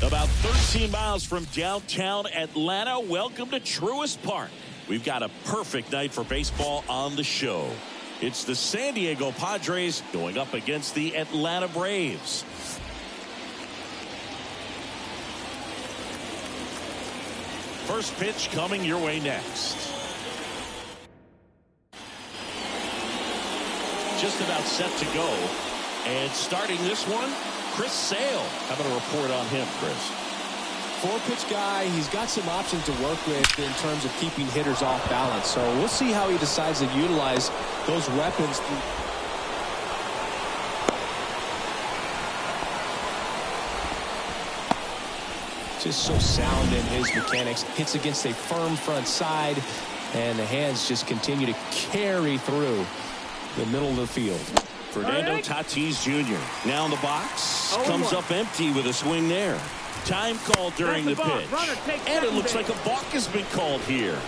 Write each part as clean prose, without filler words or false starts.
About 13 miles from downtown Atlanta, welcome to Truist Park. We've got a perfect night for baseball on the show. It's the San Diego Padres going up against the Atlanta Braves. First pitch coming your way next. Just about set to go. And starting this one, Chris Sale. How about a report on him, Chris? Four-pitch guy. He's got some options to work with in terms of keeping hitters off balance. So we'll see how he decides to utilize those weapons. Just so sound in his mechanics. Hits against a firm front side, and the hands just continue to carry through the middle of the field. Fernando Tatis Jr. now in the box. Comes up empty with a swing there. Time called during the pitch. And it looks like a balk has been called here.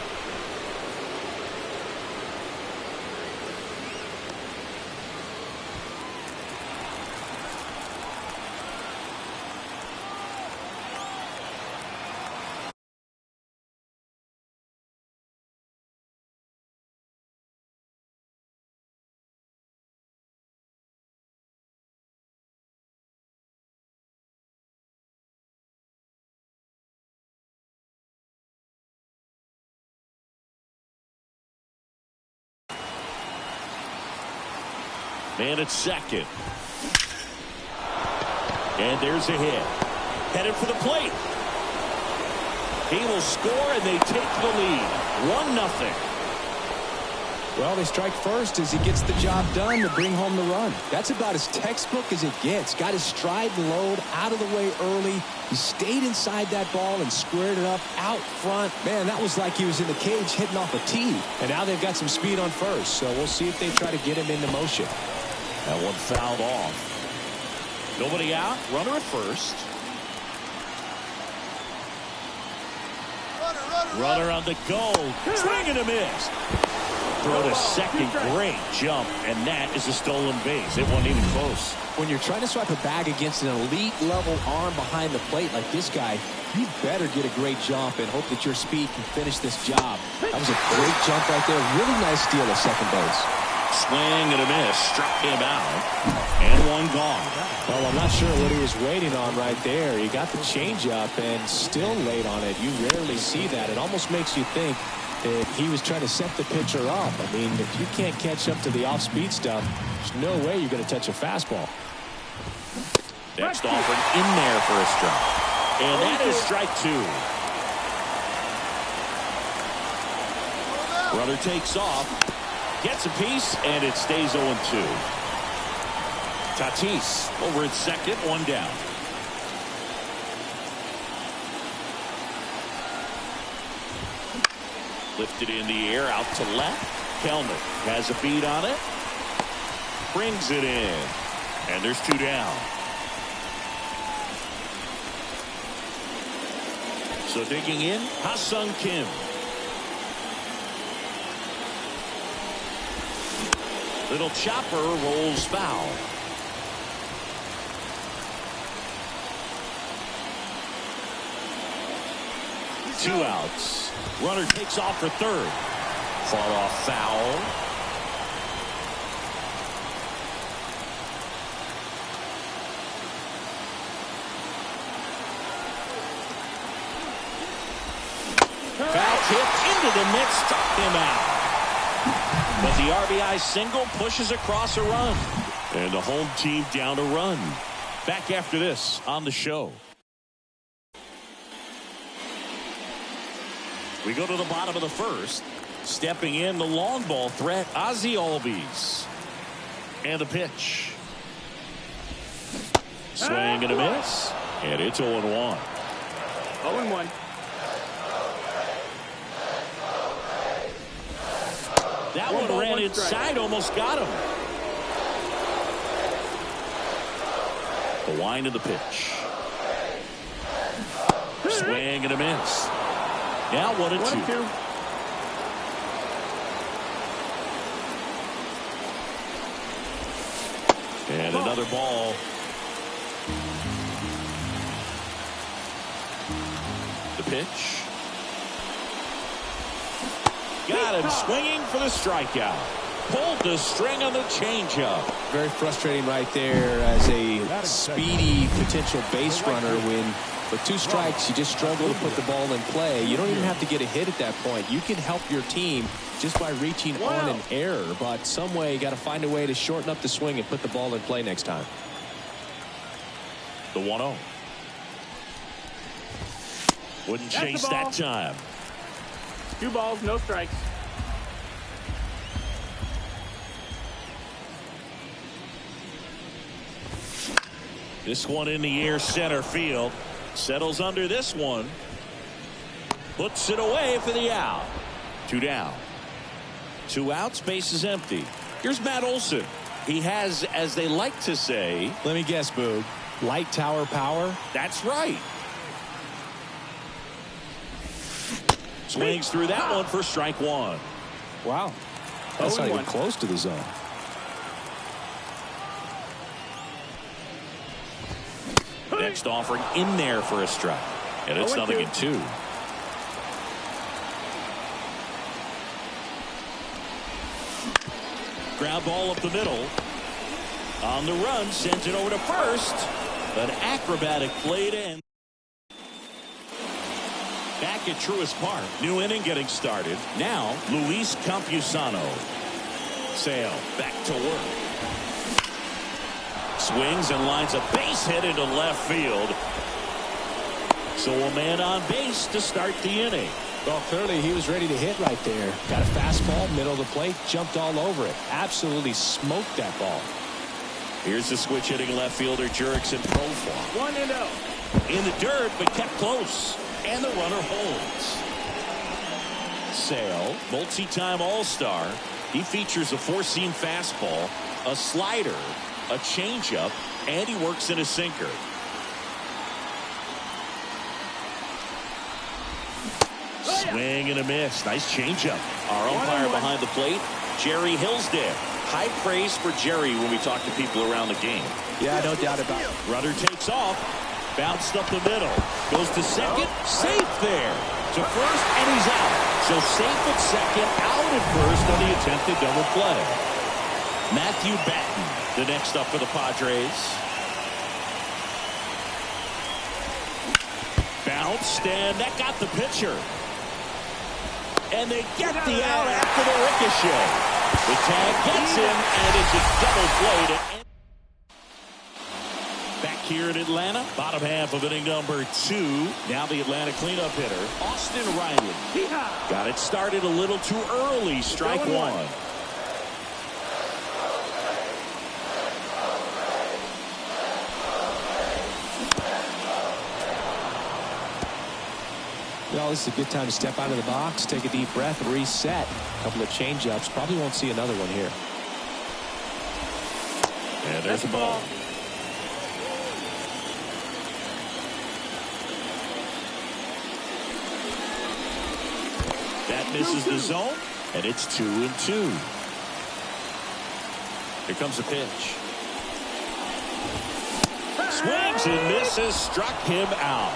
Man at second. And there's a hit. Headed for the plate. He will score, and they take the lead. 1-0. Well, they strike first as he gets the job done to bring home the run. That's about as textbook as it gets. Got his stride and load out of the way early. He stayed inside that ball and squared it up out front. Man, that was like he was in the cage hitting off a tee. And now they've got some speed on first, so we'll see if they try to get him into motion. That one fouled off. Nobody out. Runner at first. Runner on the go. Swing and a miss. Throw to second. Great jump. And that is a stolen base. It wasn't even close. When you're trying to swipe a bag against an elite level arm behind the plate like this guy, you better get a great jump and hope that your speed can finish this job. That was a great jump right there. Really nice steal at second base. Swing and a miss. Struck him out. And one gone. Well, I'm not sure what he was waiting on right there. He got the changeup and still late on it. You rarely see that. It almost makes you think that he was trying to set the pitcher up. I mean, if you can't catch up to the off-speed stuff, there's no way you're going to touch a fastball. Next offering in there for a strike. And that is strike two. Runner takes off. Gets a piece, and it stays 0-2. Tatis over at second, one down. Lifted in the air, out to left. Kelman has a beat on it. Brings it in. And there's 2 down. So digging in, Ha-Sung Kim. Little chopper rolls foul. Two outs. Runner takes off for third. Far off foul. Foul tip into the mix, struck him out. But the RBI single pushes across a run. And the home team down a run. Back after this on the show. We go to the bottom of the first. Stepping in the long ball threat, Ozzie Albies. And the pitch. Swing and a miss. And it's 0-1. 0-1. That one ran inside, almost got him. The wind of the pitch. Swing and a miss. Now 1-2. And another ball. The pitch. Got him swinging for the strikeout. Pulled the string on the changeup. Very frustrating right there as a speedy potential base runner when with 2 strikes you just struggle to put the ball in play. You don't even have to get a hit at that point. You can help your team just by reaching on an error, but some way you got to find a way to shorten up the swing and put the ball in play next time. The 1-0. Wouldn't chase that time. 2 balls, no strikes. This one in the air, center field. Settles under this one. Puts it away for the out. 2 down. 2 outs, base is empty. Here's Matt Olson. He has, as they like to say. Let me guess, Boog. Light tower power? That's right. Swings through that one for strike 1. Wow. That's not even close to the zone. Next offering in there for a strike. And it's 0-2. Ground ball up the middle. On the run, sends it over to first. An acrobatic play to end. Back at Truist Park. New inning getting started. Now, Luis Campusano. Sale back to work. Swings and lines a base hit into left field. So a man on base to start the inning. Well, clearly he was ready to hit right there. Got a fastball, middle of the plate, jumped all over it. Absolutely smoked that ball. Here's the switch hitting left fielder Jurickson Profar. 1-0. In the dirt, but kept close. And the runner holds. Sale, multi-time All-Star. He features a 4-seam fastball, a slider, a changeup, and he works in a sinker. Swing and a miss. Nice changeup. Our umpire behind the plate, Jerry Hillsdale. High praise for Jerry when we talk to people around the game. Yeah, no doubt about it. Runner takes off. Bounced up the middle. Goes to second. Safe there. To first, and he's out. So safe at second, out at first on the attempted double play. Matthew Batten, the next up for the Padres. Bounced, and that got the pitcher. And they get the out after the ricochet. The tag gets him, and it's a double play to end. Back here in Atlanta, bottom half of inning number 2. Now the Atlanta cleanup hitter, Austin Riley. Got it started a little too early. Strike 1. Well, this is a good time to step out of the box, take a deep breath, reset. A couple of change-ups. Probably won't see another one here. And there's the ball. That misses the zone, and it's 2-2. Here comes the pitch. Swings and misses, struck him out.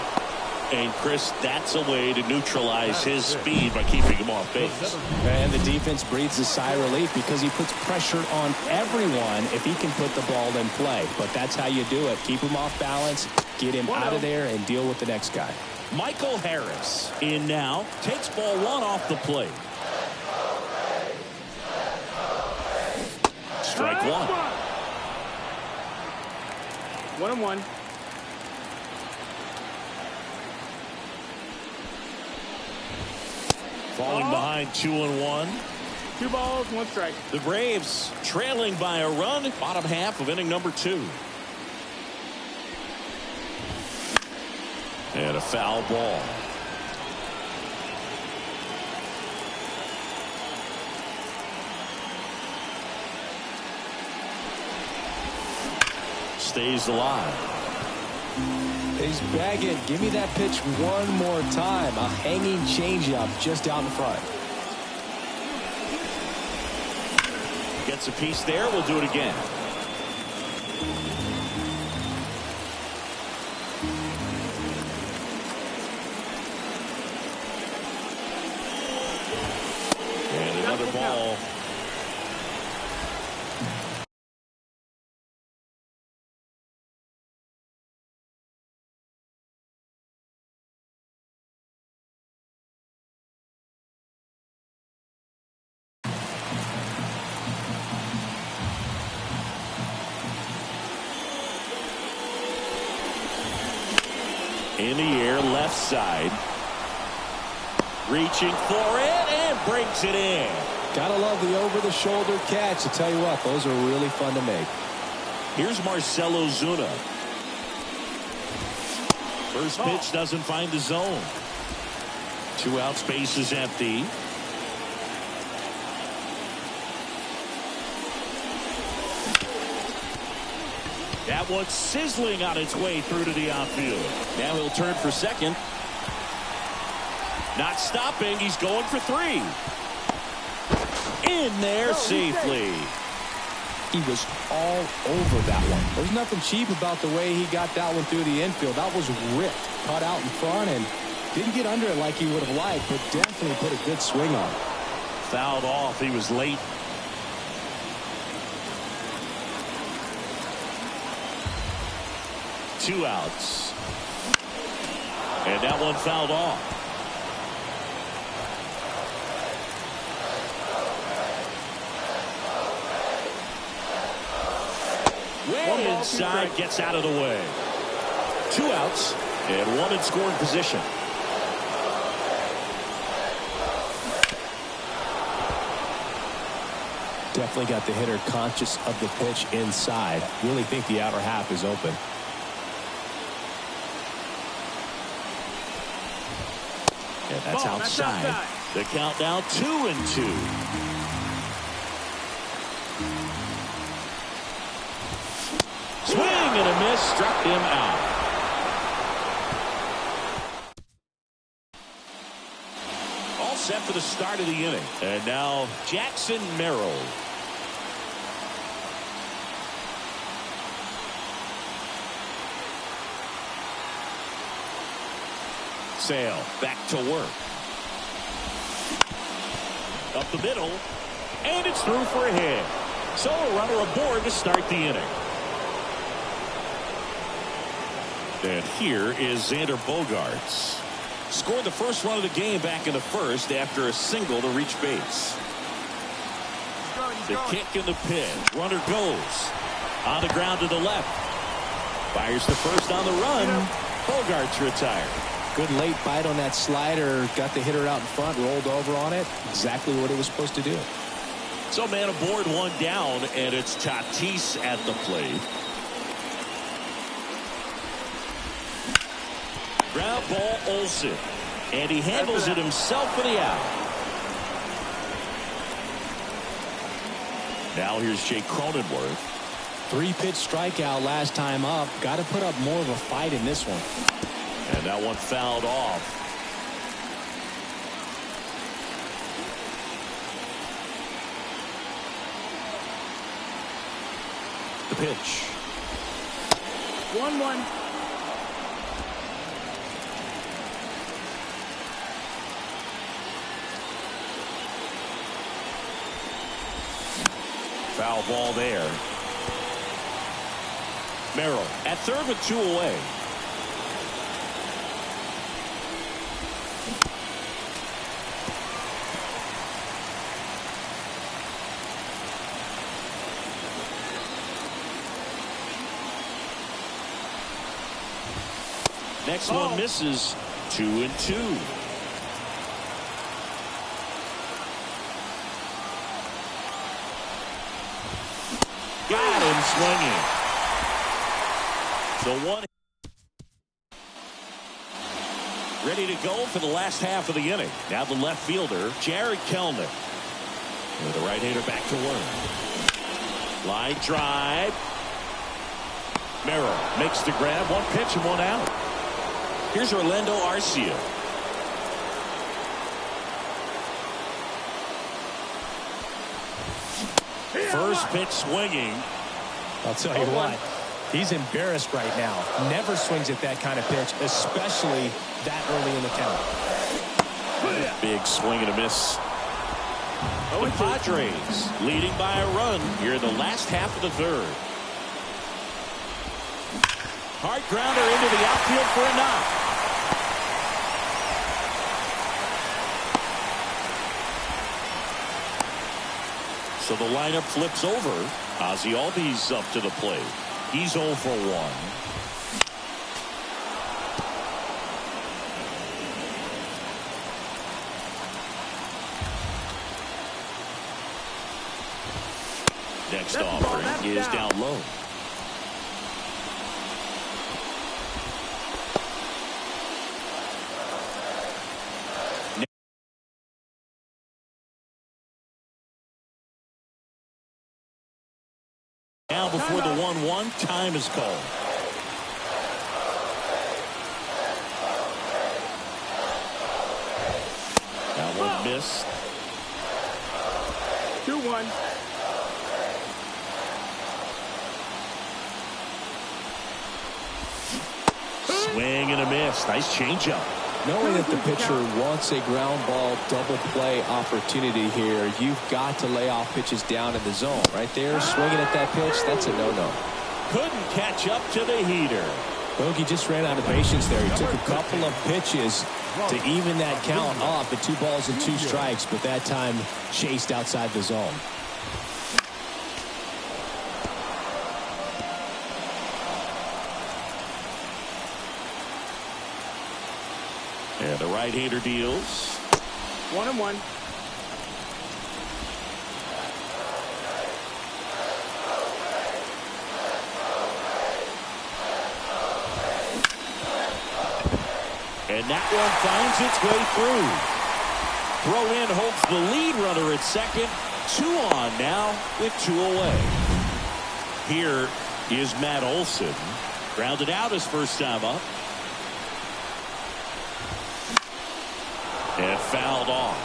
And Chris, that's a way to neutralize his speed by keeping him off base. And the defense breathes a sigh of relief because he puts pressure on everyone if he can put the ball in play. But that's how you do it. Keep him off balance, get him out of there, and deal with the next guy. Michael Harris in now, takes ball one off the plate. Strike one. 1-1. Falling behind 2-1. 2 balls, 1 strike. The Braves trailing by a run, bottom half of inning number 2. And a foul ball. Stays alive. He's begging. Give me that pitch one more time. A hanging changeup just out in front. Gets a piece there. We'll do it again. And another ball. In the air, left side. Reaching for it and brings it in. Gotta love the over-the-shoulder catch. To tell you what, those are really fun to make. Here's Marcell Ozuna. First pitch doesn't find the zone. 2 outs, base is empty. That one's sizzling on its way through to the outfield. Now he'll turn for second. Not stopping. He's going for 3. In there safely. He was all over that one. There's nothing cheap about the way he got that one through the infield. That was ripped, cut out in front, and didn't get under it like he would have liked, but definitely put a good swing on it. Fouled off. He was late. Two outs. And that one fouled off. Way inside, gets out of the way. 2 outs and 1 in scoring position. Definitely got the hitter conscious of the pitch inside. Really think the outer half is open. And that's outside. The count now 2-2. Swing and a miss, struck him out. All set for the start of the inning. And now Jackson Merrill. Sale back to work. Up the middle. And it's through for a hit. So a runner aboard to start the inning. And here is Xander Bogaerts. Scored the first run of the game back in the first after a single to reach base. The kick and the pitch. Runner goes. On the ground to the left. Fires the first on the run. Bogaerts retired. Good late bite on that slider. Got the hitter out in front, rolled over on it. Exactly what it was supposed to do. So man aboard, 1 down, and it's Tatis at the plate. Ground ball, Olsen. And he handles it himself for the out. Now here's Jake Cronenworth. 3-pitch strikeout last time up. Got to put up more of a fight in this one. And that one fouled off. The pitch. 1-1. Foul ball there. Merrill at third with 2 away. Next one misses. 2-2. Got him swinging. So one ready to go for the last half of the inning. Now the left fielder, Jared Kelnick. With the right-hander back to work. Line drive. Merrill makes the grab. 1 pitch and 1 out. Here's Orlando Arcia. First pitch swinging. I'll tell you what, he's embarrassed right now. Never swings at that kind of pitch, especially that early in the count. Big swing and a miss. The Padres leading by a run here in the last half of the third. Hard grounder into the outfield for a knock. So the lineup flips over. Ozzie Albies up to the plate. He's 0 for 1. Next offering is down low. Now before the 1-1, time is called. That one missed. 2-1. Swing and a miss. Nice changeup. Knowing that the pitcher wants a ground ball double play opportunity here, you've got to lay off pitches down in the zone. Right there, swinging at that pitch, that's a no-no. Couldn't catch up to the heater. Bogey just ran out of patience there. He took a couple of pitches to even that count off at 2 balls and 2 strikes, but that time chased outside the zone. And the right-hander deals. 1-1. And that one finds its way through. Throw in holds the lead runner at second. 2 on now with 2 away. Here is Matt Olson. Grounded out his first time up. And fouled off.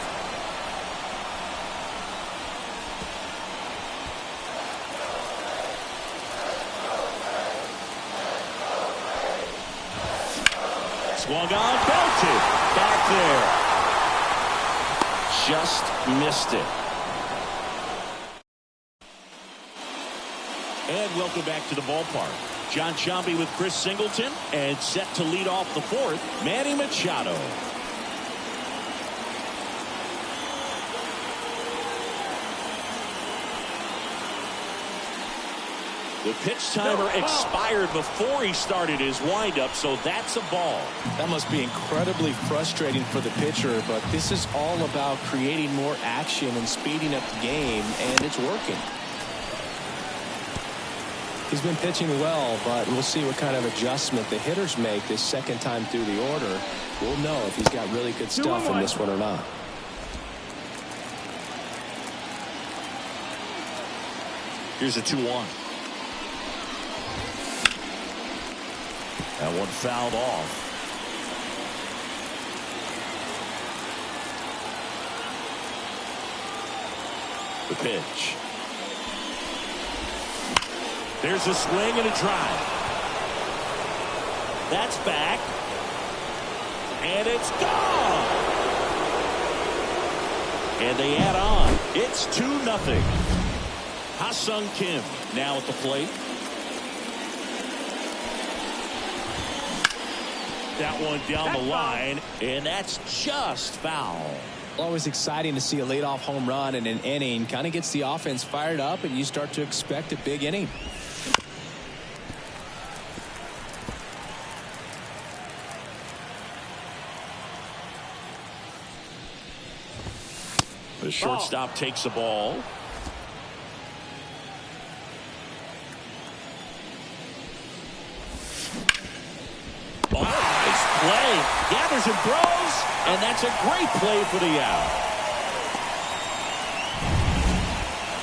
Swung on, belted. Back there. Just missed it. And welcome back to the ballpark. John Sciambi with Chris Singleton. And set to lead off the 4th, Manny Machado. The pitch timer expired before he started his windup, so that's a ball. That must be incredibly frustrating for the pitcher, but this is all about creating more action and speeding up the game, and it's working. He's been pitching well, but we'll see what kind of adjustment the hitters make this second time through the order. We'll know if he's got really good stuff in this one or not. Here's a 2-1. That one fouled off. The pitch. There's a swing and a drive. That's back. And it's gone. And they add on. It's 2-0. Ha-Sung Kim now at the plate. That one down the line, and that's just foul. Always exciting to see a leadoff home run in an inning. Kind of gets the offense fired up, and you start to expect a big inning. The shortstop takes the ball. Oh, nice play. Gathers and throws, and that's a great play for the out.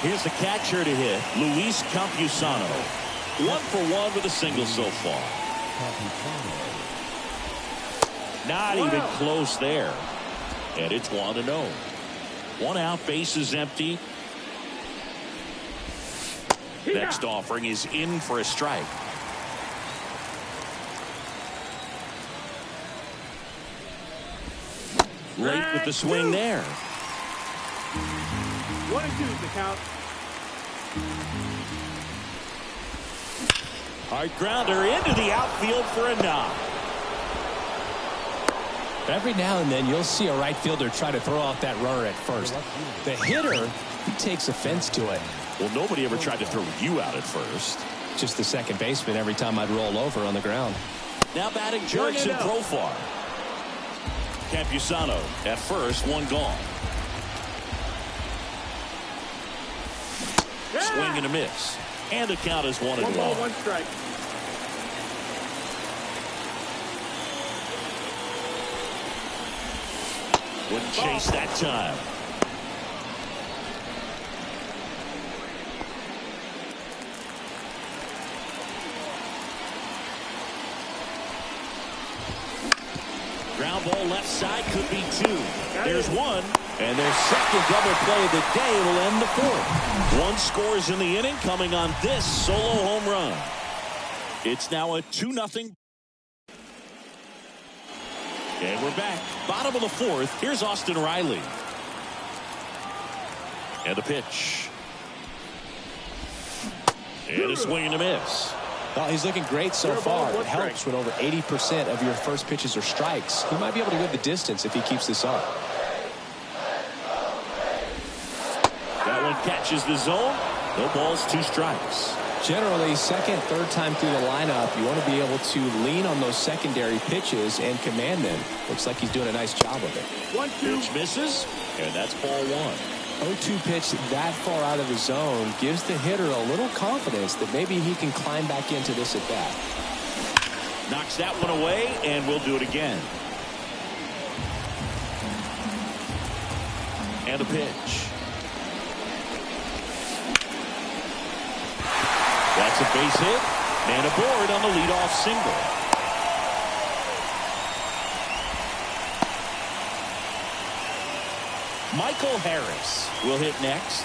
Here's the catcher to hit, Luis Campusano. 1 for 1 with a single so far. Not even close there. And it's 1-0. 1 out, base is empty. Next offering is in for a strike. Late with the swing there. 1-2 is the count. Hard grounder into the outfield for a knock. Every now and then you'll see a right fielder try to throw out that runner at first. The hitter, he takes offense to it. Well, nobody ever tried to throw you out at first. Just the second baseman every time I'd roll over on the ground. Now batting Jurickson Profar. Campusano at first, 1 gone. Swing and a miss. And the count is 1-1. 1 ball, 1 strike. Wouldn't chase that time. Ground ball left side, could be 2. There's 1. And their second double play of the day will end the 4th. 1 scores in the inning, coming on this solo home run. It's now a 2-0. And we're back. Bottom of the 4th. Here's Austin Riley. And a pitch. And a swing and a miss. Well, he's looking great so far. It helps when over 80% of your first pitches are strikes. He might be able to go the distance if he keeps this up. That one catches the zone. No balls, 2 strikes. Generally, second, third time through the lineup, you want to be able to lean on those secondary pitches and command them. Looks like he's doing a nice job of it. 1-2. Pitch misses, and that's ball 1. 0-2 pitch that far out of the zone gives the hitter a little confidence that maybe he can climb back into this at bat. Knocks that one away, and we'll do it again. And a pitch. That's a base hit, and aboard on the leadoff single. Michael Harris will hit next.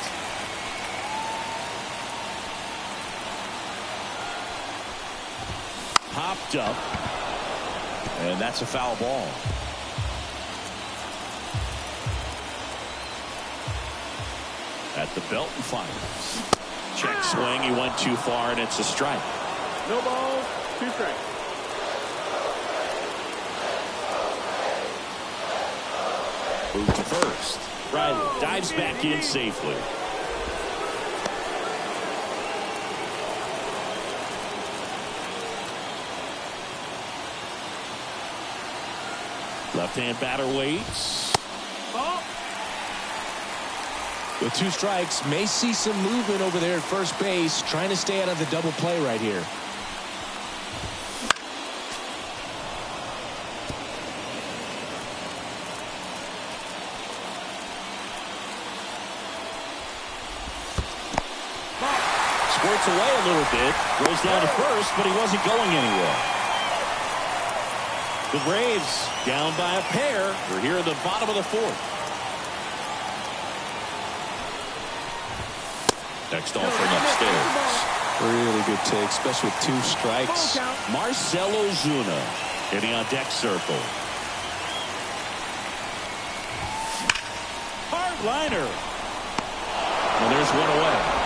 Popped up, and that's a foul ball. At the Belton Finals. Check swing, he went too far, and it's a strike. No balls, 2 strikes. Move to first. Riley dives back in safely. Left-hand batter waits. With 2 strikes, may see some movement over there at first base, trying to stay out of the double play right here. Squirts away a little bit, goes down to first, but he wasn't going anywhere. The Braves down by a pair. We're here at the bottom of the 4th. Next offering upstairs. Really good take, especially with 2 strikes. Marcell Ozuna getting on deck circle. Hard liner. And there's one away.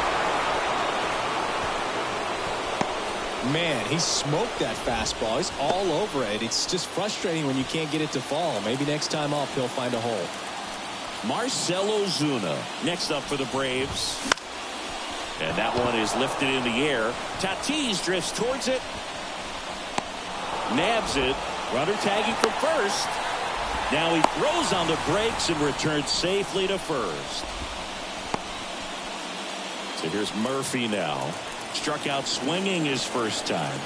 Man, he smoked that fastball. He's all over it. It's just frustrating when you can't get it to fall. Maybe next time off he'll find a hole. Marcell Ozuna next up for the Braves. And that one is lifted in the air. Tatis drifts towards it. Nabs it. Runner tagging from first. Now he throws on the brakes and returns safely to first. So here's Murphy now. Struck out swinging his first time.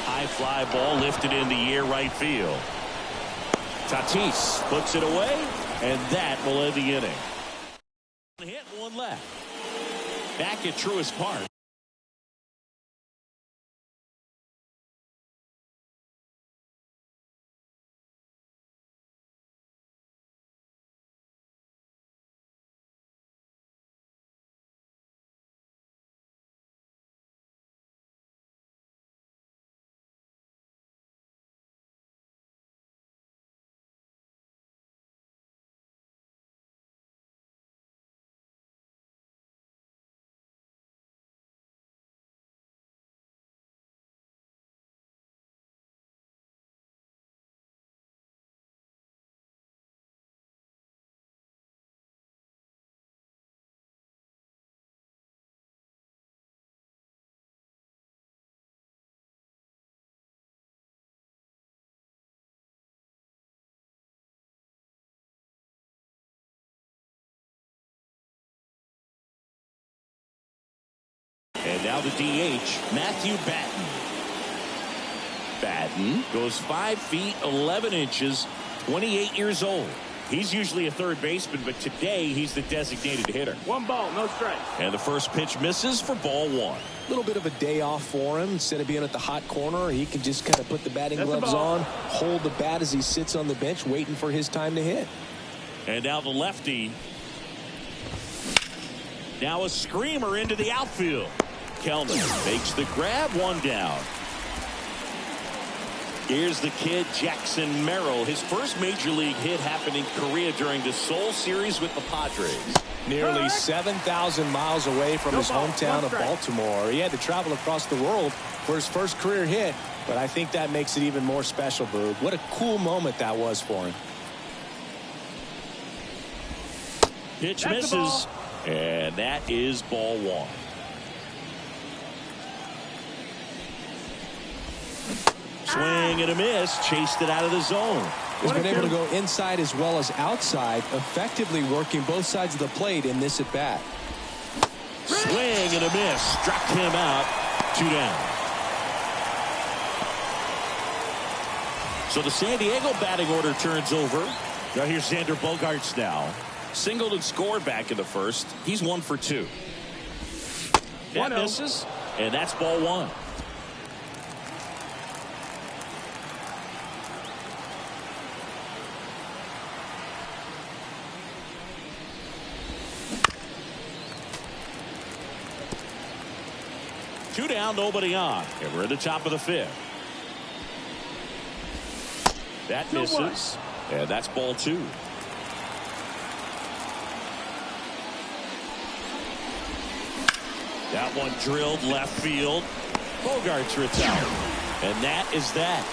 High fly ball lifted in the air right field. Tatis puts it away, and that will end the inning. Hit, 1 left. Back at Truist Park. And now the DH, Matthew Batten. Batten goes 5 feet 11 inches, 28 years old. He's usually a third baseman, but today he's the designated hitter. 1 ball, no strike. And the first pitch misses for ball 1. A little bit of a day off for him. Instead of being at the hot corner, he can just kind of put the batting gloves on, hold the bat as he sits on the bench, waiting for his time to hit. And now the lefty. Now a screamer into the outfield. Kellman makes the grab, 1 down. Here's the kid, Jackson Merrill. His first major league hit happened in Korea during the Seoul series with the Padres. Nearly 7,000 miles away from his hometown of Baltimore. He had to travel across the world for his first career hit, but I think that makes it even more special, Boog. What a cool moment that was for him. Pitch misses, and that is ball 1. Swing and a miss, chased it out of the zone. He's been able to go inside as well as outside, effectively working both sides of the plate in this at bat. Swing and a miss, struck him out, 2 down. So the San Diego batting order turns over. Now here's Xander Bogaerts now. Singled and scored back in the first. He's 1 for 2. That misses, and that's ball 1. Two down, nobody on. And we're at the top of the 5th. That misses. And that's ball 2. That one drilled left field. Bogaerts retired. And that is that.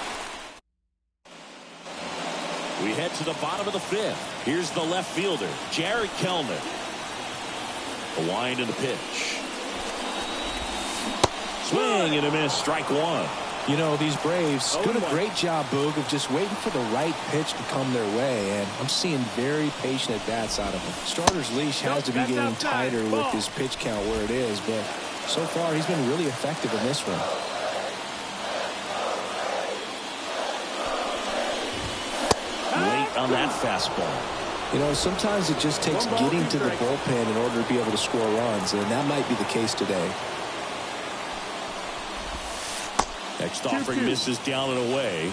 We head to the bottom of the 5th. Here's the left fielder, Jared Kellman. A wind and a pitch. Swing and a miss, strike 1. You know, these Braves doing a great job, Boog, of just waiting for the right pitch to come their way, and I'm seeing very patient at-bats out of him. Starter's leash has to be getting tighter with his pitch count where it is, but so far he's been really effective in this one. Late on that fastball. You know, sometimes it just takes getting to the bullpen in order to be able to score runs, and that might be the case today. Next offering misses down and away.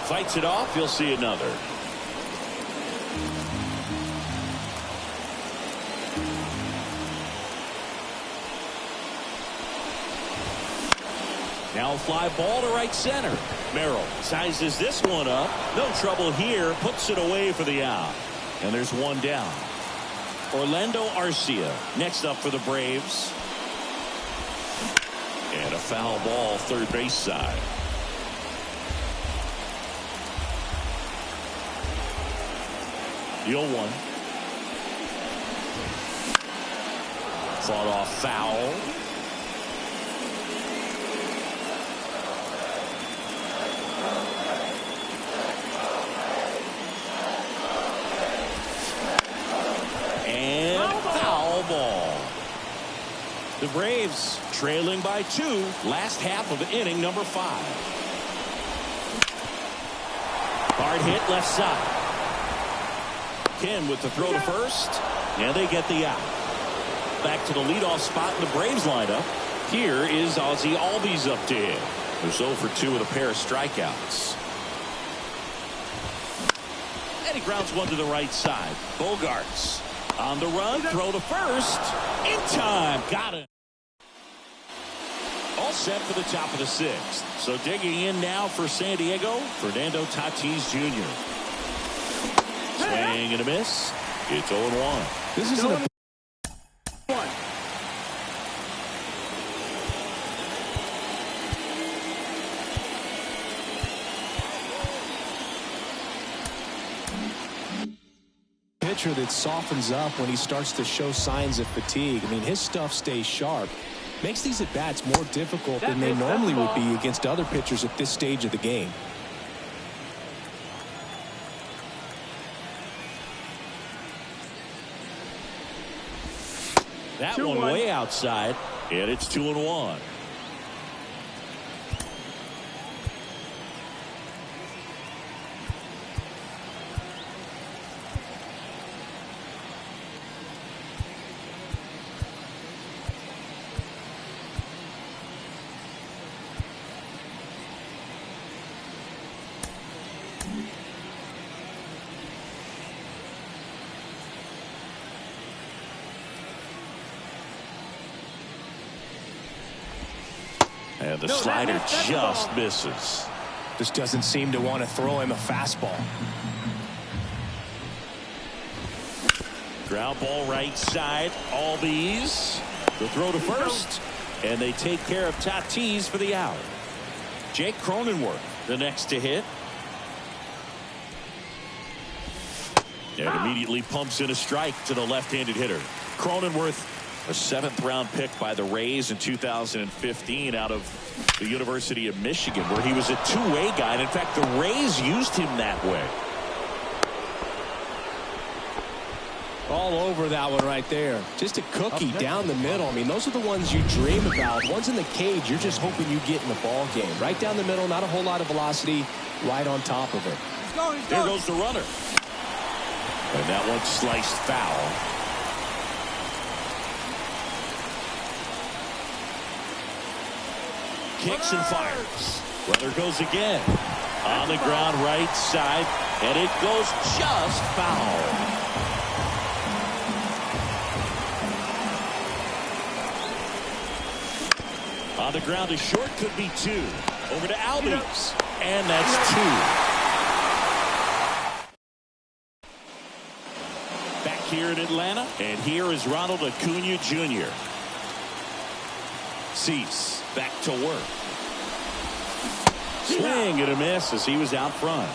Fights it off. You'll see another. Now a fly ball to right center. Merrill sizes this one up. No trouble here. Puts it away for the out. And there's one down. Orlando Arcia next up for the Braves. And a foul ball third base side. The 0-1. Fought off foul. Ball. The Braves trailing by 2. Last half of inning number 5. Hard hit left side. Kim with the throw to first, and they get the out. Back to the leadoff spot in the Braves lineup. Here is Ozzie Albies up to him. Who's 0 for 2 with a pair of strikeouts. And he grounds one to the right side. Bogarts on the run, throw to first. In time. Got it. All set for the top of the 6th. So digging in now for San Diego, Fernando Tatis Jr. Swing and a miss. It's 0-1. This isn't a pitcher that softens up when he starts to show signs of fatigue. I mean, his stuff stays sharp. Makes these at-bats more difficult than they normally would be against other pitchers at this stage of the game. That one way outside, and it's 2-1. And the slider just misses. Just doesn't seem to want to throw him a fastball. Ground ball right side. Albies. The throw to first. And they take care of Tatis for the out. Jake Cronenworth the next to hit. And immediately pumps in a strike to the left-handed hitter. Cronenworth, a 7th-round pick by the Rays in 2015 out of the University of Michigan, where he was a two-way guy. And in fact, the Rays used him that way. All over that one right there. Just a cookie down the middle. I mean, those are the ones you dream about. Ones in the cage, you're just hoping you get in the ball game. Right down the middle, not a whole lot of velocity, right on top of it. There goes the runner. And that one sliced foul. Kicks and fires. Runner goes again. On the ground right side. And it goes just foul. On the ground is short, could be 2. Over to Albies. And that's 2. Back here in Atlanta. And here is Ronald Acuna Jr. Cease back to work. Swing and a miss as he was out front.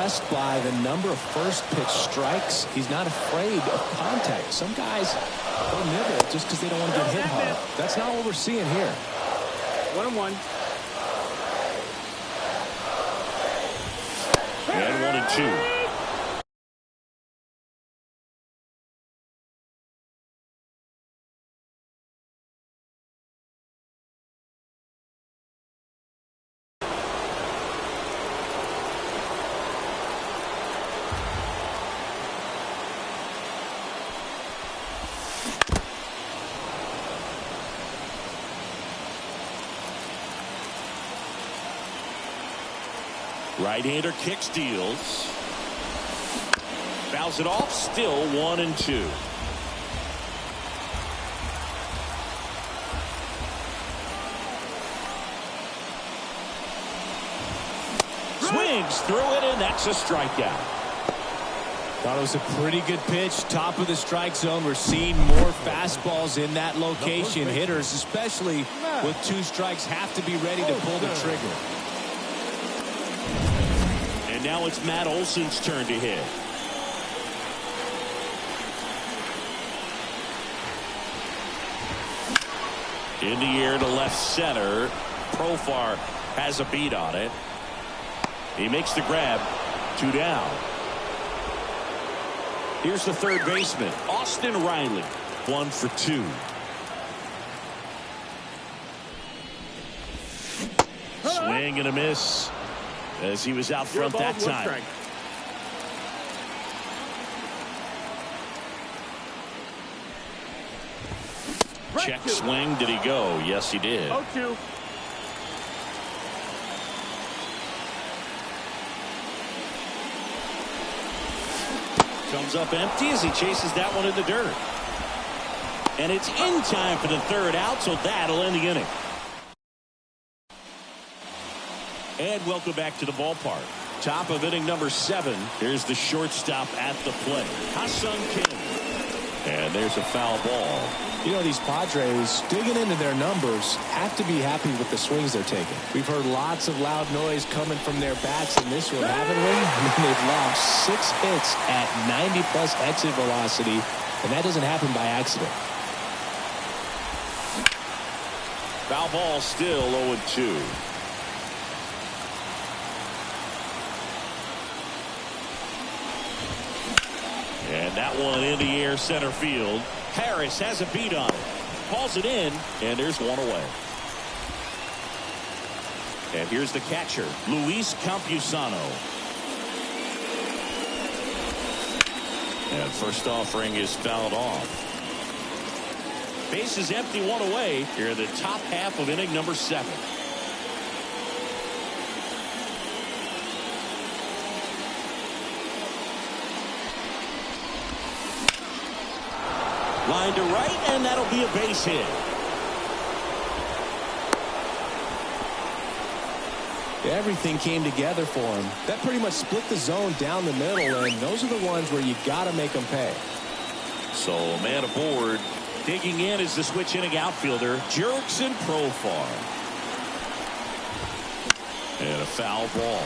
impressed by the number of first pitch strikes. He's not afraid of contact. Some guys will nibble just because they don't want to get hit hard. That's not what we're seeing here. 1-1. And 1-2. Right-hander kicks, deals. Fouls it off, still 1-2. Swings through it, and that's a strikeout. Thought it was a pretty good pitch. Top of the strike zone. We're seeing more fastballs in that location. Hitters, especially with 2 strikes, have to be ready to pull the trigger. And now it's Matt Olson's turn to hit. In the air to left center. Profar has a beat on it. He makes the grab. 2 down. Here's the third baseman, Austin Riley. 1 for 2. Swing and a miss as he was out front that time. Check swing. Did he go? Yes, he did. 0-2. Comes up empty as he chases that one in the dirt. And it's in time for the third out, so that'll end the inning. And welcome back to the ballpark. Top of inning number 7. Here's the shortstop at the plate, Ha-Seong Kim. And there's a foul ball. You know, these Padres, digging into their numbers, have to be happy with the swings they're taking. We've heard lots of loud noise coming from their bats in this one, haven't we? I mean, they've logged 6 hits at 90-plus exit velocity, and that doesn't happen by accident. Foul ball, still 0-2. And that one in the air center field. Harris has a beat on it. Calls it in, and there's one away. And here's the catcher, Luis Campusano. And first offering is fouled off. Base is empty, 1 away here in the top half of inning number 7. Line to right, and that'll be a base hit. Everything came together for him. That pretty much split the zone down the middle, and those are the ones where you got to make them pay. So a man aboard. Digging in is the switch inning outfielder, Jurickson Profar. And a foul ball.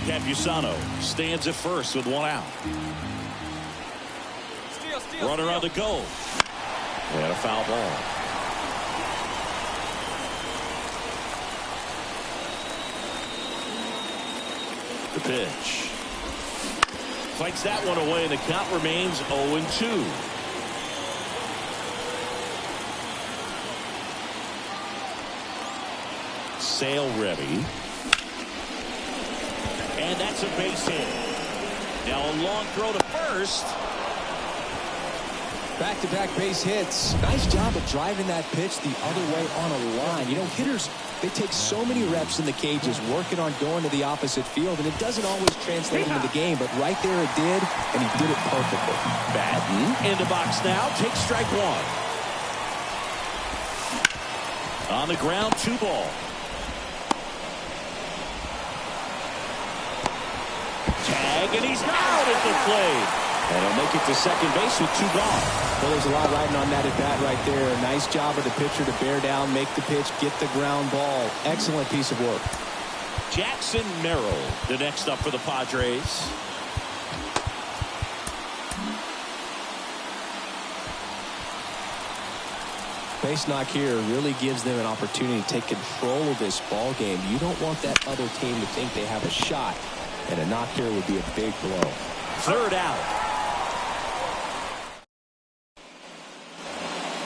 Campusano stands at first with 1 out. Runner on the go. And a foul ball. The pitch. Fights that one away, and the count remains 0-2. Sale ready. And that's a base hit. Now a long throw to first. Back-to-back base hits. Nice job of driving that pitch the other way on a line. You know, hitters, they take so many reps in the cages working on going to the opposite field, and it doesn't always translate into the game, but right there it did, and he did it perfectly. Batten in the box now. Takes strike 1. On the ground, 2 ball. Tag, and he's out at the plate. And he'll make it to second base with 2 gone. Well, there's a lot riding on that at bat right there. Nice job of the pitcher to bear down, make the pitch, get the ground ball. Excellent piece of work. Jackson Merrill, the next up for the Padres. Base knock here really gives them an opportunity to take control of this ball game. You don't want that other team to think they have a shot, and a knock here would be a big blow. Third out.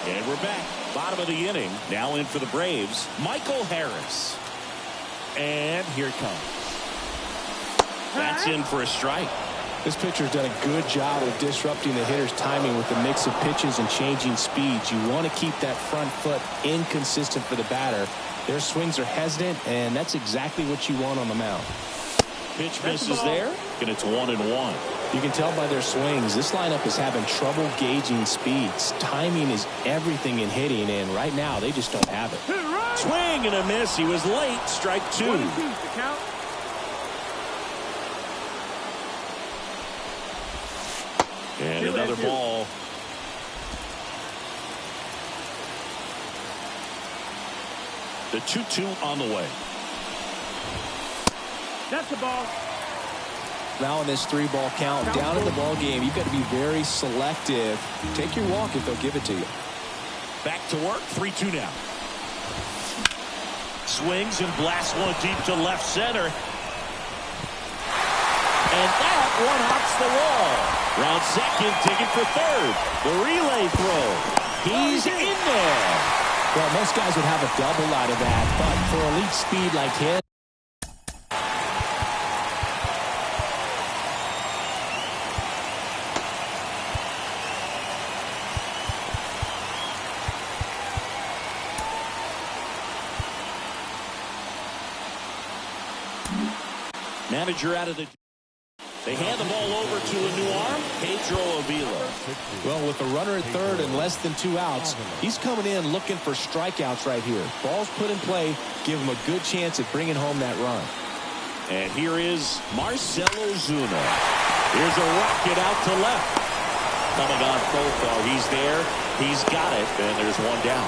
And we're back. Bottom of the inning. Now in for the Braves, Michael Harris. And here it comes. That's in for a strike. This pitcher's done a good job of disrupting the hitter's timing with a mix of pitches and changing speeds. You want to keep that front foot inconsistent for the batter. Their swings are hesitant, and that's exactly what you want on the mound. Pitch misses there, and it's 1-1. You can tell by their swings, this lineup is having trouble gauging speeds. Timing is everything in hitting, and right now they just don't have it. Swing and a miss. He was late. Strike 2. 1-2 the count. And another ball. The 2-2 on the way. That's the ball. Now in this 3-ball count, down in the ball game, you've got to be very selective. Take your walk if they'll give it to you. Back to work. 3-2 now. Swings and blasts one deep to left center. And that one hops the wall. Round second, digging for third. The relay throw. He's in there. Well, most guys would have a double out of that, but for elite speed like his. Manager out of the... They hand the ball over to a new arm, Pedro Avila. Well, with a runner at third and less than 2 outs, he's coming in looking for strikeouts right here. Ball's put in play, give him a good chance at bringing home that run. And here is Marcell Ozuna. Here's a rocket out to left. Coming on profile, he's there, he's got it, and there's one down.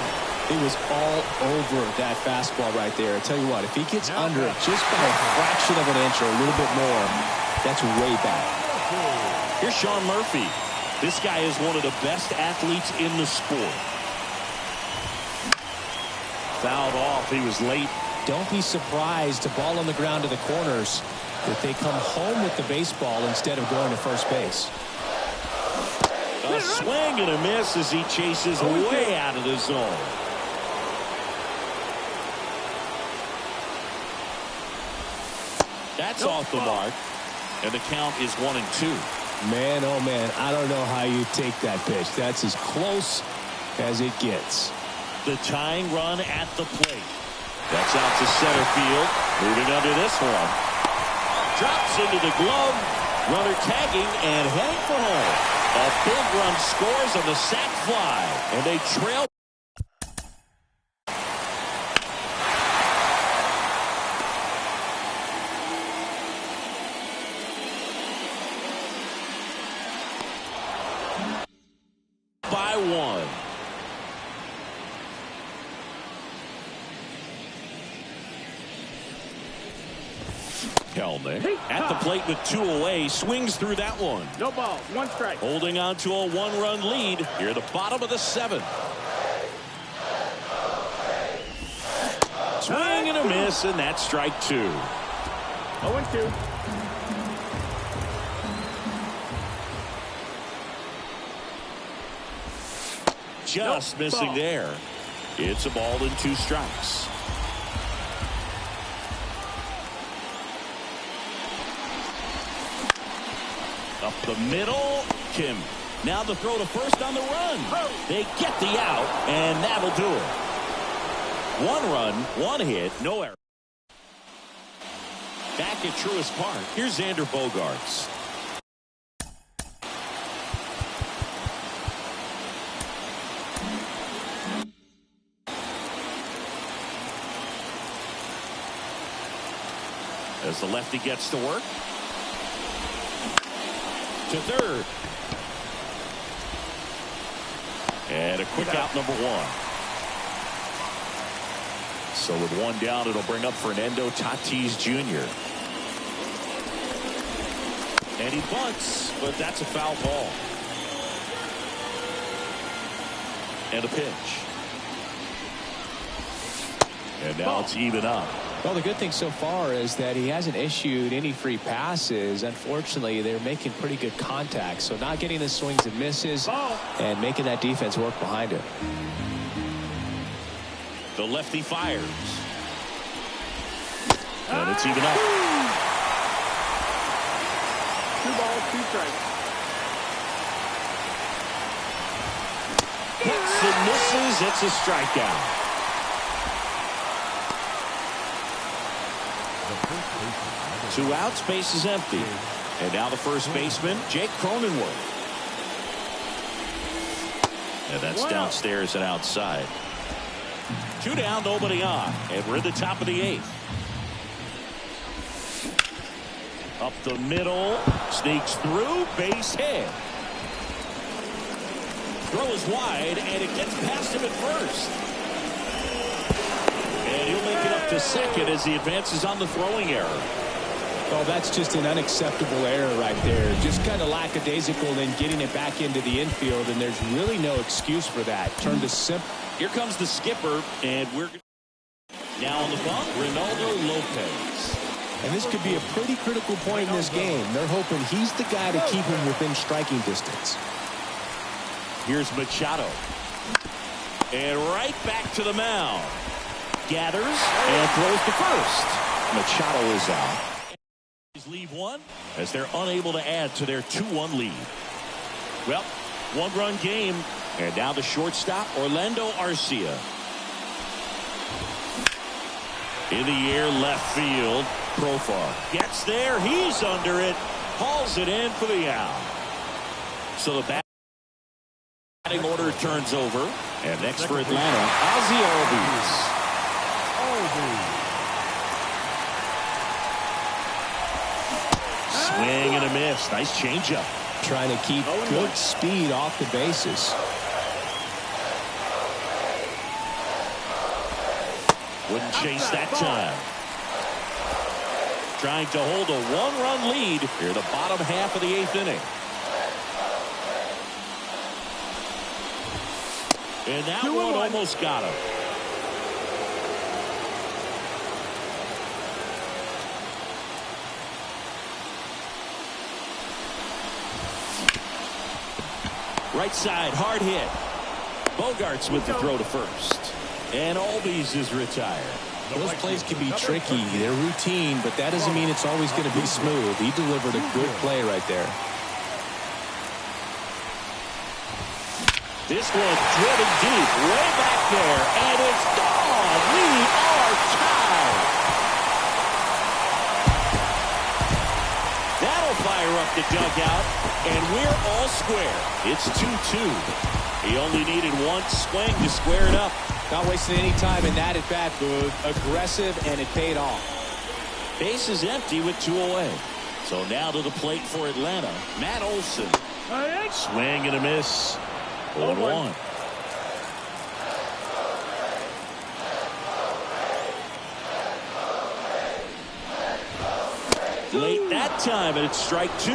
It was all over that fastball right there. I tell you what, if he gets under it just by a fraction of an inch or a little bit more, that's way back. Here's Sean Murphy. This guy is one of the best athletes in the sport. Fouled off. He was late. Don't be surprised to ball on the ground to the corners if they come home with the baseball instead of going to first base. A swing and a miss as he chases way out of the zone. That's off the mark. And the count is 1-2. Man, oh man, I don't know how you take that pitch. That's as close as it gets. The tying run at the plate. That's out to center field. Moving under this one. Drops into the glove. Runner tagging and heading for home. A big run scores on the sac fly. And they trail. By 1. Kelnick at the plate with 2 away, swings through that one. No ball, 1 strike. Holding on to a 1-run lead here at the bottom of the 7th. Swing and a miss, and that's strike 2. 0-2. Just missing there. It's a ball and 2 strikes. Up the middle, Kim. Now the throw to first on the run. They get the out, and that'll do it. 1 run, 1 hit, no error. Back at Truist Park, here's Xander Bogaerts. As the lefty gets to work. To third. And a quick out, number 1. So with one down, it'll bring up Fernando Tatis Jr. And he bunts, but that's a foul ball. And a pitch. And now it's even up. Well, the good thing so far is that he hasn't issued any free passes. Unfortunately, they're making pretty good contact. So not getting the swings and misses and making that defense work behind him. The lefty fires. And it's even up. 2 balls, 2 strikes. Hits and misses. It's a strikeout. Two outs, base is empty. And now the first baseman, Jake Cronenworth. And that's downstairs and outside. 2 down, nobody on. And we're at the top of the 8th. Up the middle, sneaks through, base hit. Throw is wide, and it gets past him at first. And he'll make it up to second as he advances on the throwing error. Well, that's just an unacceptable error right there. Just kind of lackadaisical in getting it back into the infield, and there's really no excuse for that. Turn to simple. Here comes the skipper, and we're now on the bump, Ronaldo Lopez. And this could be a pretty critical point in this game. They're hoping he's the guy to keep him within striking distance. Here's Machado. And right back to the mound. Gathers and throws to first. Machado is out. Leave one as they're unable to add to their 2-1 lead. Well, 1-run game, and now the shortstop, Orlando Arcia. In the air, left field. Profar gets there. He's under it. Hauls it in for the out. So the batting order turns over. And next for Atlanta, Ozzie Albies. Swing and a miss. Nice changeup. Trying to keep good speed off the bases. Wouldn't chase that time. Trying to hold a 1-run lead here the bottom half of the 8th inning. And that one almost got him. Right side, hard hit. Bogarts with the throw to first. And Albies is retired. Those plays can be tricky. They're routine, but that doesn't mean it's always going to be smooth. He delivered a good play right there. This one driven deep, way back there, and it's gone. We are tied. That'll fire up the dugout, and we're all square. It's 2-2. He only needed one swing to square it up. Not wasting any time in that at-bat, Boog. Aggressive, and it paid off. Base is empty with 2 away. So now to the plate for Atlanta, Matt Olson. Swing and a miss. 0-1. Late that time, and it's strike 2.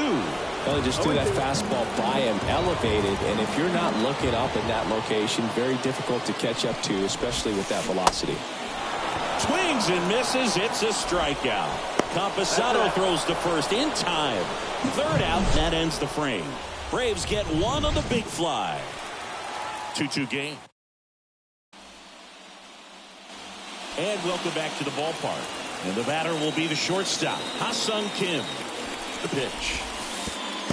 Well, just threw that fastball by him, elevated, and if you're not looking up in that location, very difficult to catch up to, especially with that velocity. Swings and misses. It's a strikeout. Camposano throws to first in time. 3rd out. That ends the frame. Braves get one on the big fly. 2-2 game. And welcome back to the ballpark. And the batter will be the shortstop, Ha-Sung Kim. The pitch.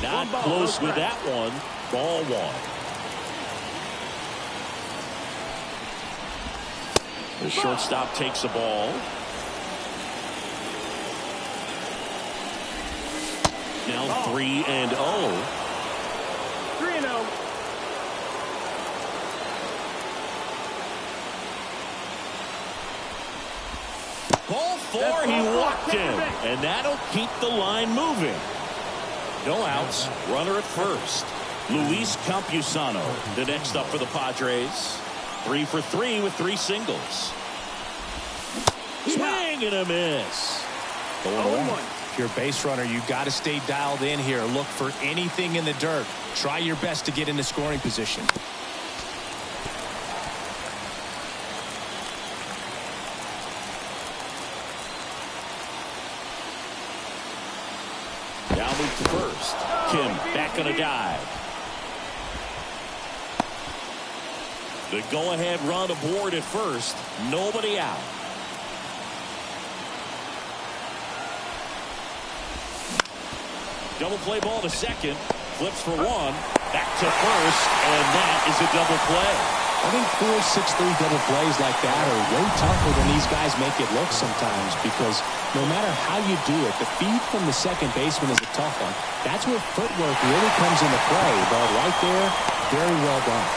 Not close with that one. Ball 1. The shortstop takes a ball. Now 3-0. 3-0. Ball 4, he walked him, and that'll keep the line moving. No outs, runner at first. Luis Campusano, the next up for the Padres. 3 for 3 with 3 singles. swing and a miss. 0-1. If you're a base runner, you got to stay dialed in here. Look for anything in the dirt. Try your best to get into scoring position. Now move to first. Kim back on a dive. The go-ahead run aboard at first. Nobody out. Double play ball to second. Flips for one. Back to first. And that is a double play. I think 4-6-3 double plays like that are way tougher than these guys make it look sometimes, because no matter how you do it, the feed from the second baseman is a tough one. That's where footwork really comes into play. But right there, very well done.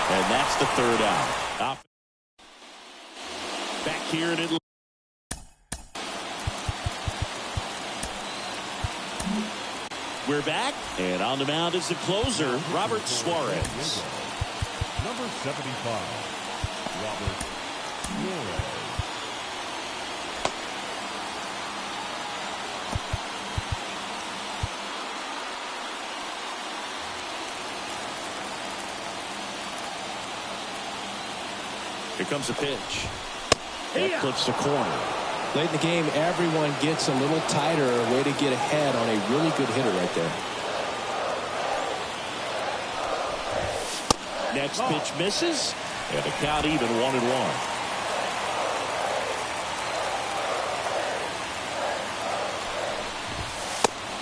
And that's the third out. Back here in Atlanta. We're back, and on the mound is the closer, Robert Suarez. Number 75, Robert Suarez. Here comes a pitch. That clips the corner. Late in the game, everyone gets a little tighter, a way to get ahead on a really good hitter right there. Next pitch misses, and the count even 1-1.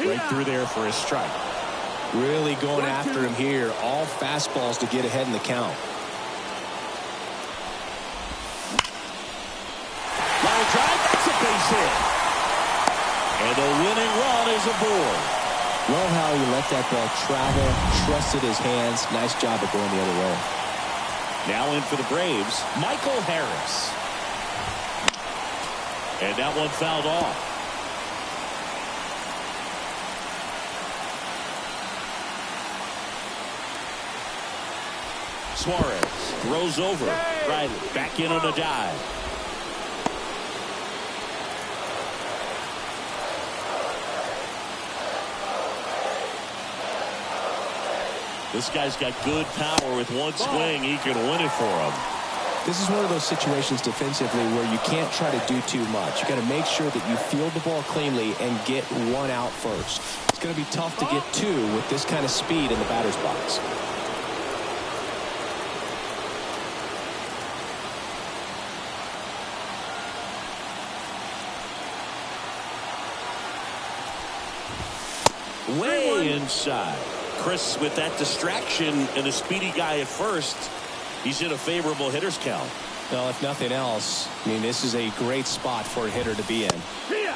Right through there for a strike. Really going after him here. All fastballs to get ahead in the count. Line drive, that's a base hit. And the winning run is aboard. Love how he let that ball travel, trusted his hands. Nice job of going the other way. Now in for the Braves, Michael Harris. And that one fouled off. Suarez throws over. Riley back in on a dive. This guy's got good power. With one swing, he can win it for him. This is one of those situations defensively where you can't try to do too much. You got to make sure that you field the ball cleanly and get one out first. It's going to be tough to get two with this kind of speed in the batter's box. Way inside. Chris, with that distraction and a speedy guy at first, he's in a favorable hitter's count. Well, if nothing else, I mean, this is a great spot for a hitter to be in.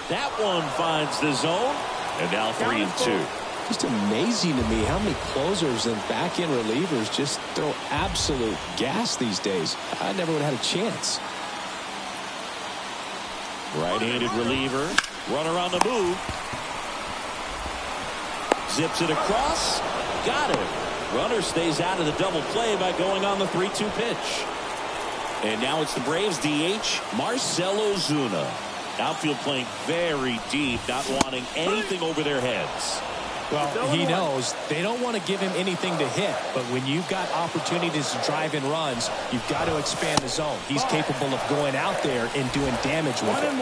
That one finds the zone, and now 3-2. Just amazing to me how many closers and back-end relievers just throw absolute gas these days. I never would have had a chance. Right-handed reliever, runner on the move. Zips it across. Got it. Runner stays out of the double play by going on the 3-2 pitch. And now it's the Braves DH, Marcell Ozuna. Outfield playing very deep, not wanting anything over their heads. Well, he knows they don't want to give him anything to hit, but when you've got opportunities to drive in runs, you've got to expand the zone. He's capable of going out there and doing damage with it.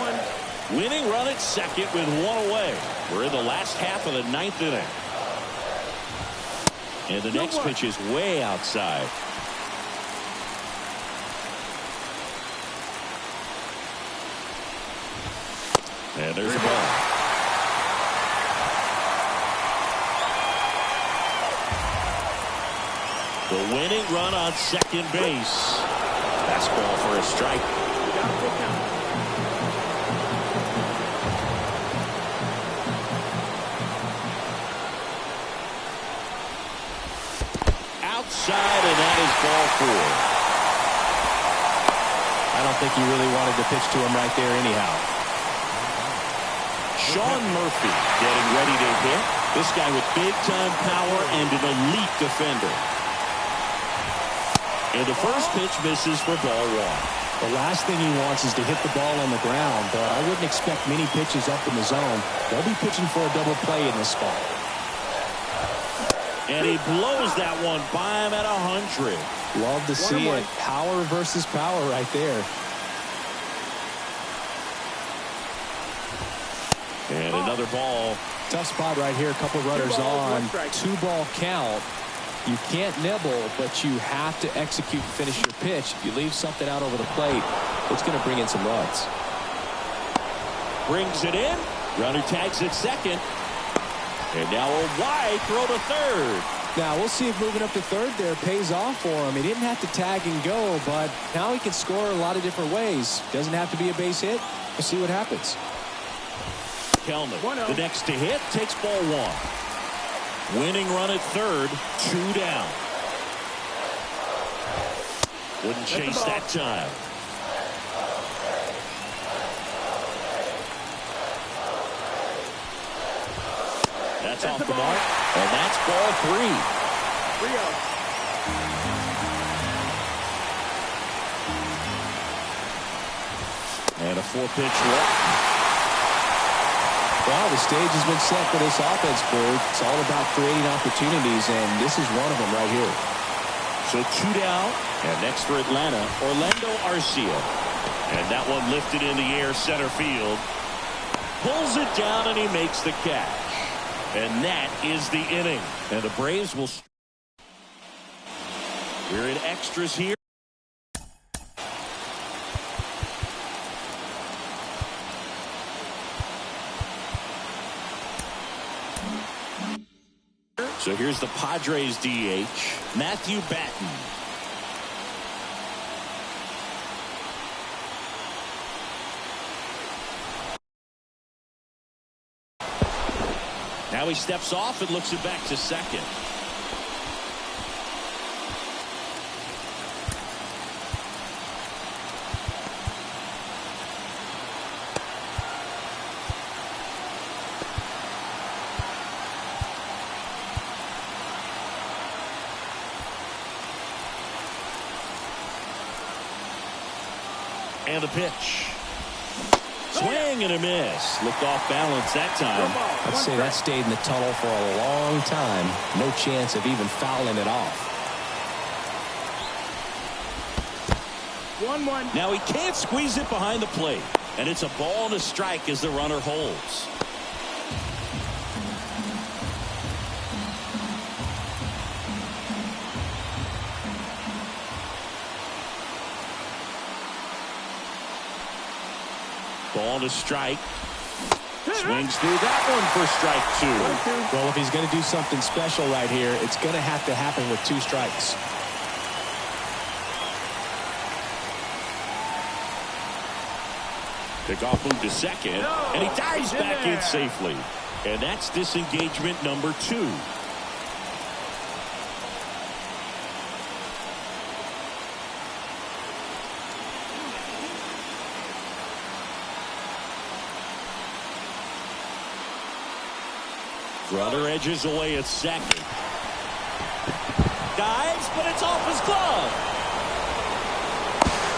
Winning run at second with one away. We're in the last half of the ninth inning. And the next pitch is way outside. And there's a ball. The winning run on second base. Fastball for a strike. Outside, and that is ball 4. I don't think he really wanted to pitch to him right there anyhow. Sean Murphy getting ready to hit. This guy with big-time power and an elite defender. And the first pitch misses for ball 1. The last thing he wants is to hit the ball on the ground, but I wouldn't expect many pitches up in the zone. They'll be pitching for a double play in this spot. And he blows that one by him at 100. Love to see it. Power versus power right there. And another ball. Tough spot right here. A couple runners on. 2-ball count. You can't nibble, but you have to execute and finish your pitch. If you leave something out over the plate, it's going to bring in some runs. Brings it in. Runner tags at second. And now a wide throw to third. Now, we'll see if moving up to third there pays off for him. He didn't have to tag and go, but now he can score a lot of different ways. Doesn't have to be a base hit. We'll see what happens. Kelman, the next to hit, takes ball one. Winning run at third, 2 down. Wouldn't chase that time. That's off the mark, and that's ball 3. 3-0. And a 4-pitch walk. Well, the stage has been set for this offense, Bird. It's all about creating opportunities, and this is one of them right here. So 2 down, and next for Atlanta, Orlando Arcia. And that one lifted in the air center field. Pulls it down, and he makes the catch. And that is the inning. And the Braves will... We're in extras here. So here's the Padres DH, Matthew Batten. Now he steps off and looks it back to second. And a pitch. Swing and a miss. Looked off balance that time. I'd say that stayed in the tunnel for a long time. No chance of even fouling it off. 1-1. Now he can't squeeze it behind the plate. And it's a ball and a strike as the runner holds. Ball to strike. Swings through that one for strike 2. Well, if he's going to do something special right here, it's going to have to happen with 2 strikes. Pickoff move to second, and he dives back in safely. And that's disengagement number 2. Runner edges away at second. Dives, but it's off his glove.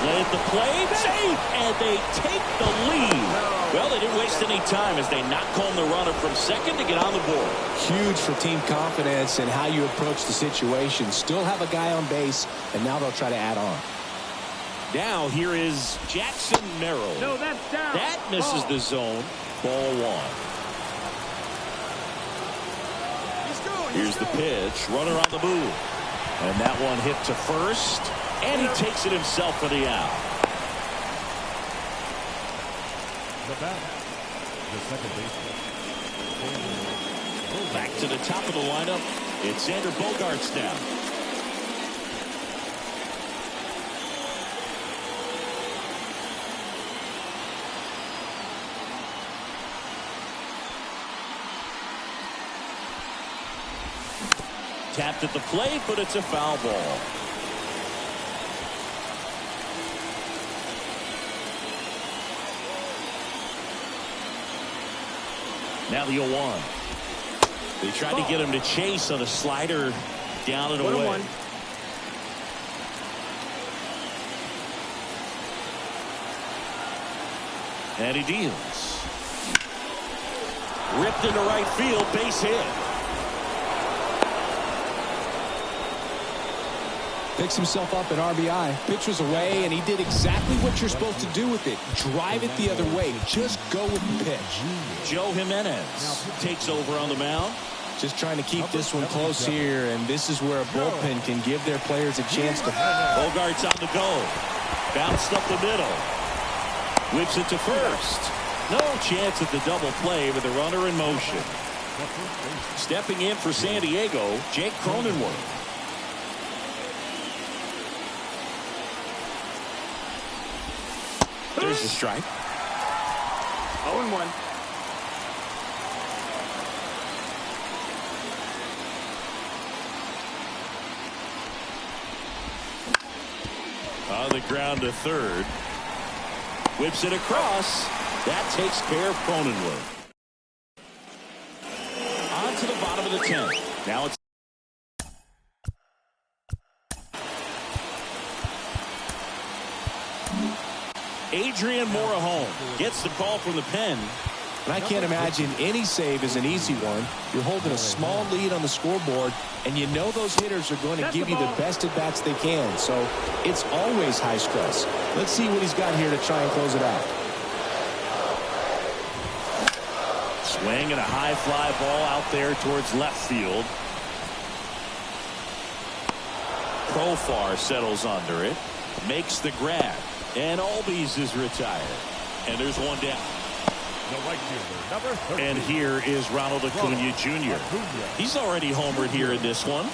Led the play, safe, and they take the lead. Well, they didn't waste any time as they knock home the runner from second to get on the board. Huge for team confidence and how you approach the situation. Still have a guy on base, and now they'll try to add on. Now here is Jackson Merrill. No, that's down. That misses the zone. Ball 1. Here's the pitch. Runner on the move. And that one hit to first. And he takes it himself for the out. The bat, the second baseman. Back to the top of the lineup. It's Xander Bogaerts now. Tapped at the plate, but it's a foul ball. Now the 0-1. They tried to get him to chase on a slider down and away. And he deals. Ripped into right field, base hit. Picks himself up an RBI. Pitch was away, and he did exactly what you're supposed to do with it. Drive it the other way. Just go with the pitch. Joe Jimenez takes over on the mound. Just trying to keep this one close here, and this is where a bullpen can give their players a chance to. Bogart's on the go. Bounced up the middle. Whips it to first. No chance at the double play with the runner in motion. Stepping in for San Diego, Jake Cronenworth. There's the strike. 0-1. On the ground to third. Whips it across. That takes care of Cronenworth. On to the bottom of the 10th. Now it's Adrian Morejon gets the call from the pen. And I can't imagine any save is an easy one. You're holding a small lead on the scoreboard, and you know those hitters are going to give you the best at-bats they can. So it's always high stress. Let's see what he's got here to try and close it out. Swing and a high fly ball out there towards left field. Profar settles under it. Makes the grab. And Albies is retired. And there's one down. The right fielder, number 30. And here is Ronald Acuna Jr. He's already homered here in this one.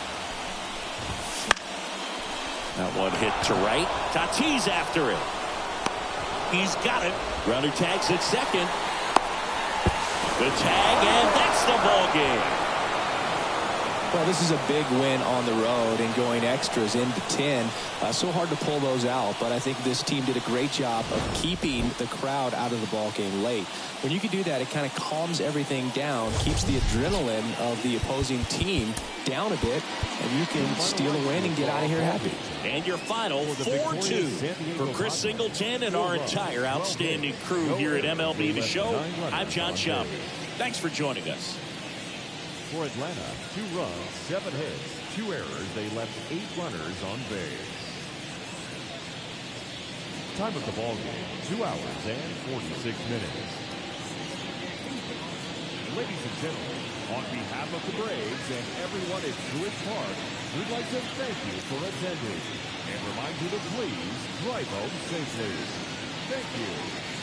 That one hit to right. Tatis after it. He's got it. Runner tags at second. The tag, and that's the ball game. Well, this is a big win on the road and going extras into 10. So hard to pull those out, but I think this team did a great job of keeping the crowd out of the ball game late. When you can do that, it kind of calms everything down, keeps the adrenaline of the opposing team down a bit, and you can steal a win and get out of here happy. And your final 4-2 for Chris Singleton and our entire outstanding crew here at MLB The Show. I'm John Schaub. Thanks for joining us. For Atlanta, 2 runs, 7 hits, 2 errors. They left 8 runners on base. Time of the ball game, 2 hours and 46 minutes. Ladies and gentlemen, on behalf of the Braves and everyone at Truist Park, we'd like to thank you for attending and remind you to please drive home safely. Thank you.